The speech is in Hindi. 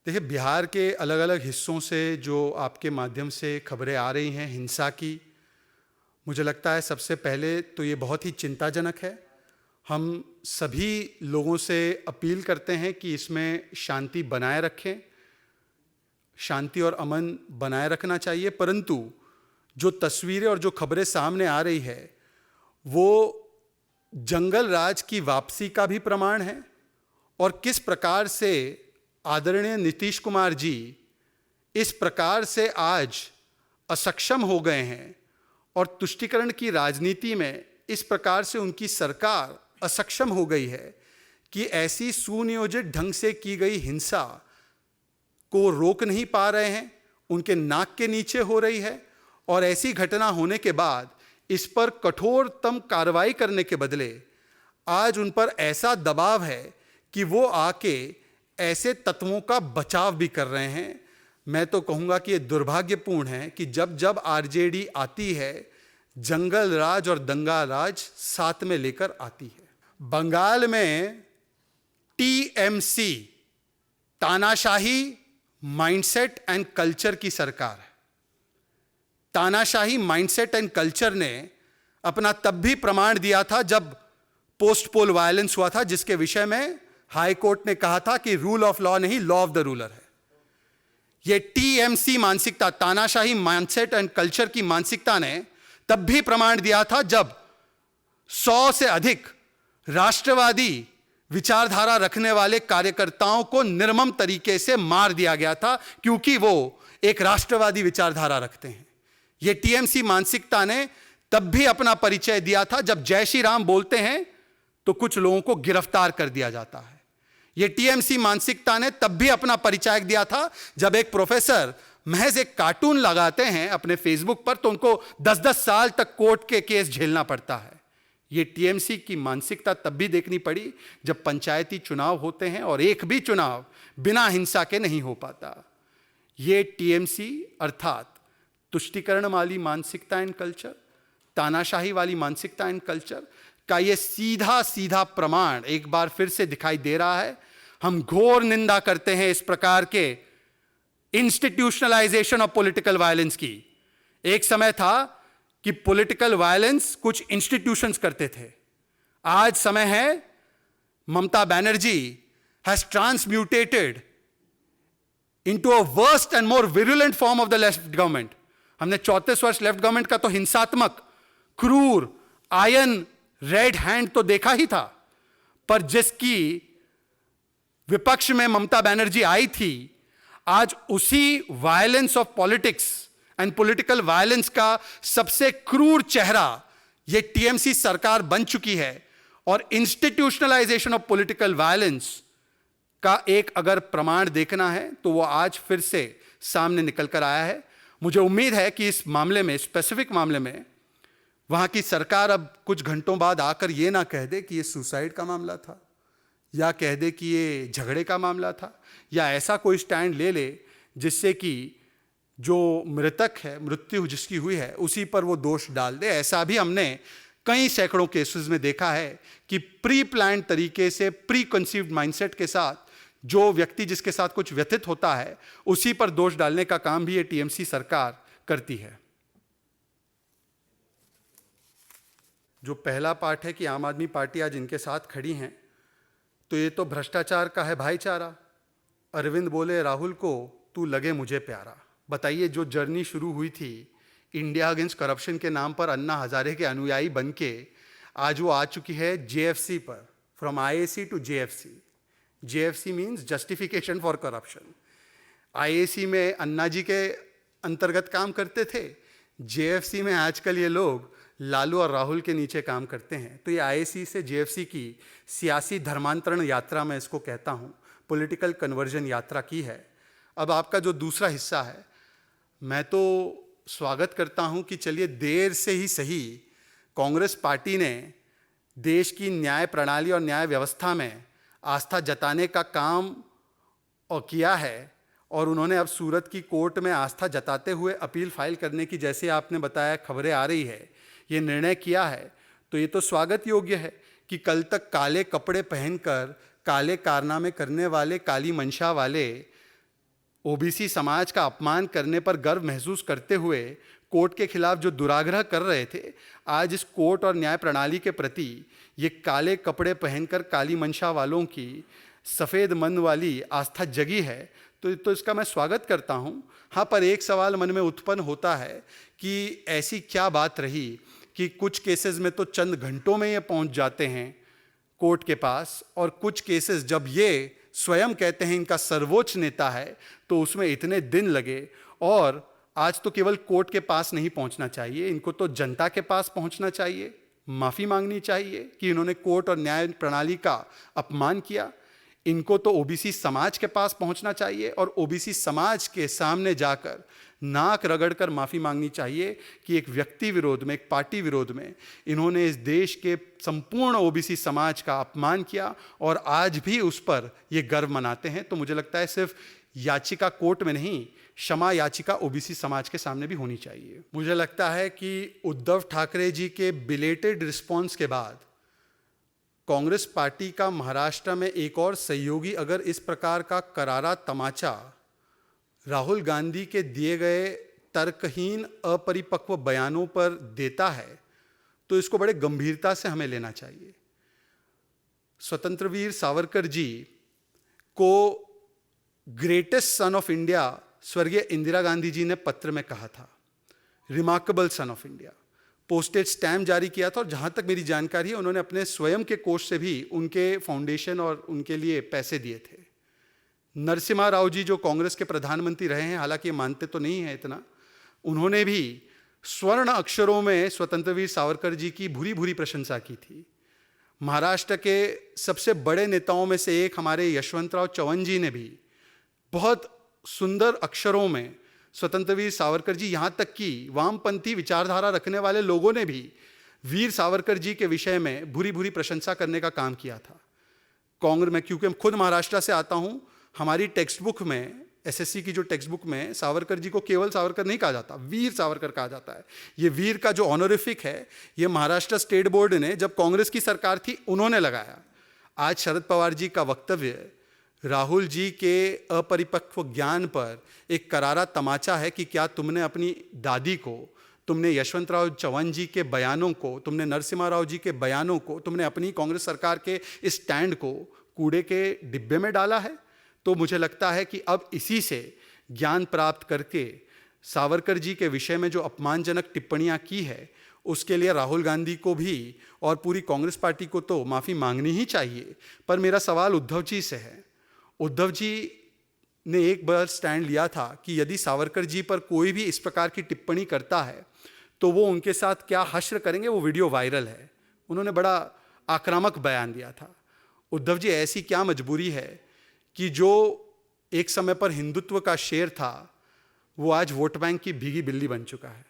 देखिए, बिहार के अलग अलग हिस्सों से जो आपके माध्यम से खबरें आ रही हैं हिंसा की, मुझे लगता है सबसे पहले तो ये बहुत ही चिंताजनक है। हम सभी लोगों से अपील करते हैं कि इसमें शांति बनाए रखें, शांति और अमन बनाए रखना चाहिए। परंतु जो तस्वीरें और जो खबरें सामने आ रही है वो जंगल राज की वापसी का भी प्रमाण है, और किस प्रकार से आदरणीय नीतीश कुमार जी इस प्रकार से आज असक्षम हो गए हैं और तुष्टीकरण की राजनीति में इस प्रकार से उनकी सरकार असक्षम हो गई है कि ऐसी सुनियोजित ढंग से की गई हिंसा को रोक नहीं पा रहे हैं, उनके नाक के नीचे हो रही है। और ऐसी घटना होने के बाद इस पर कठोरतम कार्रवाई करने के बदले आज उन पर ऐसा दबाव है कि वो आके ऐसे तत्वों का बचाव भी कर रहे हैं। मैं तो कहूँगा कि ये दुर्भाग्यपूर्ण है कि जब जब आरजेडी आती है, जंगल राज और दंगा राज साथ में लेकर आती है। बंगाल में टीएमसी, तानाशाही माइंडसेट एंड कल्चर की सरकार है। तानाशाही माइंडसेट एंड कल्चर ने अपना तब भी प्रमाण दिया था जब पोस्ट पोल वायलेंस हुआ था, जिसके विषय में हाई कोर्ट ने कहा था कि रूल ऑफ लॉ नहीं, लॉ ऑफ द रूलर है। यह टीएमसी मानसिकता, तानाशाही माइंडसेट एंड कल्चर की मानसिकता ने तब भी प्रमाण दिया था जब 100 से अधिक राष्ट्रवादी विचारधारा रखने वाले कार्यकर्ताओं को निर्मम तरीके से मार दिया गया था, क्योंकि वो एक राष्ट्रवादी विचारधारा रखते हैं। यह टीएमसी मानसिकता ने तब भी अपना परिचय दिया था जब जय श्री राम बोलते हैं तो कुछ लोगों को गिरफ्तार कर दिया जाता है। यह टीएमसी मानसिकता ने तब भी अपना परिचय दिया था जब एक प्रोफेसर महज एक कार्टून लगाते हैं अपने फेसबुक पर तो उनको 10-10 साल तक कोर्ट के केस झेलना पड़ता है। यह टीएमसी की मानसिकता तब भी देखनी पड़ी जब पंचायती चुनाव होते हैं और एक भी चुनाव बिना हिंसा के नहीं हो पाता। यह टीएमसी अर्थात तुष्टीकरण वाली मानसिकता एंड कल्चर, तानाशाही वाली मानसिकता एंड कल्चर का ये सीधा सीधा प्रमाण एक बार फिर से दिखाई दे रहा है। हम घोर निंदा करते हैं इस प्रकार के इंस्टीट्यूशनलाइजेशन ऑफ पॉलिटिकल वायलेंस की। एक समय था कि पॉलिटिकल वायलेंस कुछ इंस्टीट्यूशंस करते थे, आज समय है Mamata Banerjee has transmutated into a worst and more virulent form of the left government. हमने 34 वर्ष लेफ्ट गवर्नमेंट का तो हिंसात्मक, क्रूर, आयन रेड हैंड तो देखा ही था, पर जिसकी विपक्ष में ममता बनर्जी आई थी, आज उसी violence of politics and political violence का सबसे क्रूर चेहरा यह टीएमसी सरकार बन चुकी है। और इंस्टीट्यूशनलाइजेशन ऑफ पॉलिटिकल वायलेंस का एक अगर प्रमाण देखना है तो वो आज फिर से सामने निकल कर आया है। मुझे उम्मीद है कि इस मामले में, स्पेसिफिक मामले में, वहाँ की सरकार अब कुछ घंटों बाद आकर ये ना कह दे कि ये सुसाइड का मामला था, या कह दे कि ये झगड़े का मामला था, या ऐसा कोई स्टैंड ले ले जिससे कि जो मृतक है, मृत्यु जिसकी हुई है, उसी पर वो दोष डाल दे। ऐसा भी हमने कई सैकड़ों केसेस में देखा है कि प्री प्लान तरीके से, प्री कंसीव्ड माइंडसेट के साथ जो व्यक्ति जिसके साथ कुछ व्यथित होता है उसी पर दोष डालने का काम भी ये टीएमसी सरकार करती है। जो पहला पार्ट है कि आम आदमी पार्टी आज इनके साथ खड़ी हैं, तो ये तो भ्रष्टाचार का है भाईचारा। अरविंद बोले राहुल को, तू लगे मुझे प्यारा। बताइए, जो जर्नी शुरू हुई थी इंडिया अगेंस्ट करप्शन के नाम पर अन्ना हजारे के अनुयायी बन के, आज वो आ चुकी है जेएफसी पर, from IAC to JFC. JFC means justification for corruption. IAC में अन्ना जी के अंतर्गत काम करते थे, जेएफसी में आजकल ये लोग लालू और राहुल के नीचे काम करते हैं। तो ये आईएसी से जेएफसी की सियासी धर्मांतरण यात्रा, मैं इसको कहता हूँ, पॉलिटिकल कन्वर्जन यात्रा की है। अब आपका जो दूसरा हिस्सा है, मैं तो स्वागत करता हूँ कि चलिए देर से ही सही कांग्रेस पार्टी ने देश की न्याय प्रणाली और न्याय व्यवस्था में आस्था जताने का काम और किया है, और उन्होंने अब सूरत की कोर्ट में आस्था जताते हुए अपील फाइल करने की, जैसे आपने बताया खबरें आ रही है, ये निर्णय किया है। तो ये तो स्वागत योग्य है कि कल तक काले कपड़े पहनकर काले कारनामे करने वाले, काली मंशा वाले ओबीसी समाज का अपमान करने पर गर्व महसूस करते हुए कोर्ट के खिलाफ जो दुराग्रह कर रहे थे, आज इस कोर्ट और न्याय प्रणाली के प्रति ये काले कपड़े पहनकर काली मंशा वालों की सफ़ेद मन वाली आस्था जगी है, तो इसका मैं स्वागत करता हूँ। हाँ, पर एक सवाल मन में उत्पन्न होता है कि ऐसी क्या बात रही कि कुछ केसेस में तो चंद घंटों में ये पहुँच जाते हैं कोर्ट के पास, और कुछ केसेस जब ये स्वयं कहते हैं इनका सर्वोच्च नेता है तो उसमें इतने दिन लगे। और आज तो केवल कोर्ट के पास नहीं पहुंचना चाहिए, इनको तो जनता के पास पहुंचना चाहिए, माफ़ी मांगनी चाहिए कि इन्होंने कोर्ट और न्याय प्रणाली का अपमान किया। इनको तो ओबीसी समाज के पास पहुंचना चाहिए और ओबीसी समाज के सामने जाकर नाक रगड़कर माफ़ी मांगनी चाहिए कि एक व्यक्ति विरोध में, एक पार्टी विरोध में इन्होंने इस देश के संपूर्ण ओबीसी समाज का अपमान किया और आज भी उस पर ये गर्व मनाते हैं। तो मुझे लगता है सिर्फ याचिका कोर्ट में नहीं, क्षमा याचिका ओबीसी समाज के सामने भी होनी चाहिए। मुझे लगता है कि उद्धव ठाकरे जी के बिलेटेड रिस्पॉन्स के बाद कांग्रेस पार्टी का महाराष्ट्र में एक और सहयोगी अगर इस प्रकार का करारा तमाचा राहुल गांधी के दिए गए तर्कहीन अपरिपक्व बयानों पर देता है तो इसको बड़े गंभीरता से हमें लेना चाहिए। स्वतंत्र वीर सावरकर जी को ग्रेटेस्ट सन ऑफ इंडिया स्वर्गीय इंदिरा गांधी जी ने पत्र में कहा था, remarkable son of India. Postage stamp जारी किया था और जहाँ तक मेरी जानकारी है उन्होंने अपने स्वयं के कोष से भी उनके फाउंडेशन और उनके लिए पैसे दिए थे। नरसिम्हा राव जी जो कांग्रेस के प्रधानमंत्री रहे हैं, हालांकि ये मानते तो नहीं है इतना, उन्होंने भी स्वर्ण अक्षरों में स्वतंत्रवीर सावरकर जी की भूरी भूरी प्रशंसा की थी। महाराष्ट्र के सबसे बड़े नेताओं में से एक हमारे यशवंतराव चव्हाण जी ने भी बहुत सुंदर अक्षरों में स्वतंत्रवीर सावरकर जी, यहाँ तक कि वामपंथी विचारधारा रखने वाले लोगों ने भी वीर सावरकर जी के विषय में भूरी भूरी प्रशंसा करने का काम किया था। कांग्रेस में, क्योंकि मैं खुद महाराष्ट्र से आता हूँ, हमारी टेक्स्ट बुक में, एसएससी की जो टेक्स्ट बुक में सावरकर जी को केवल सावरकर नहीं कहा जाता, वीर सावरकर कहा जाता है। ये वीर का जो ऑनरिफिक है ये महाराष्ट्र स्टेट बोर्ड ने जब कांग्रेस की सरकार थी उन्होंने लगाया। आज शरद पवार जी का वक्तव्य राहुल जी के अपरिपक्व ज्ञान पर एक करारा तमाचा है कि क्या तुमने अपनी दादी को, तुमने यशवंतराव चव्हाण जी के बयानों को, तुमने नरसिम्हा राव जी के बयानों को, तुमने अपनी कांग्रेस सरकार के इस स्टैंड को कूड़े के डिब्बे में डाला है। तो मुझे लगता है कि अब इसी से ज्ञान प्राप्त करके सावरकर जी के विषय में जो अपमानजनक टिप्पणियां की है उसके लिए राहुल गांधी को भी और पूरी कांग्रेस पार्टी को तो माफ़ी मांगनी ही चाहिए। पर मेरा सवाल उद्धव जी से है। उद्धव जी ने एक बार स्टैंड लिया था कि यदि सावरकर जी पर कोई भी इस प्रकार की टिप्पणी करता है तो वो उनके साथ क्या हश्र करेंगे। वो वीडियो वायरल है। उन्होंने बड़ा आक्रामक बयान दिया था। उद्धव जी, ऐसी क्या मजबूरी है कि जो एक समय पर हिंदुत्व का शेर था वो आज वोट बैंक की भीगी बिल्ली बन चुका है।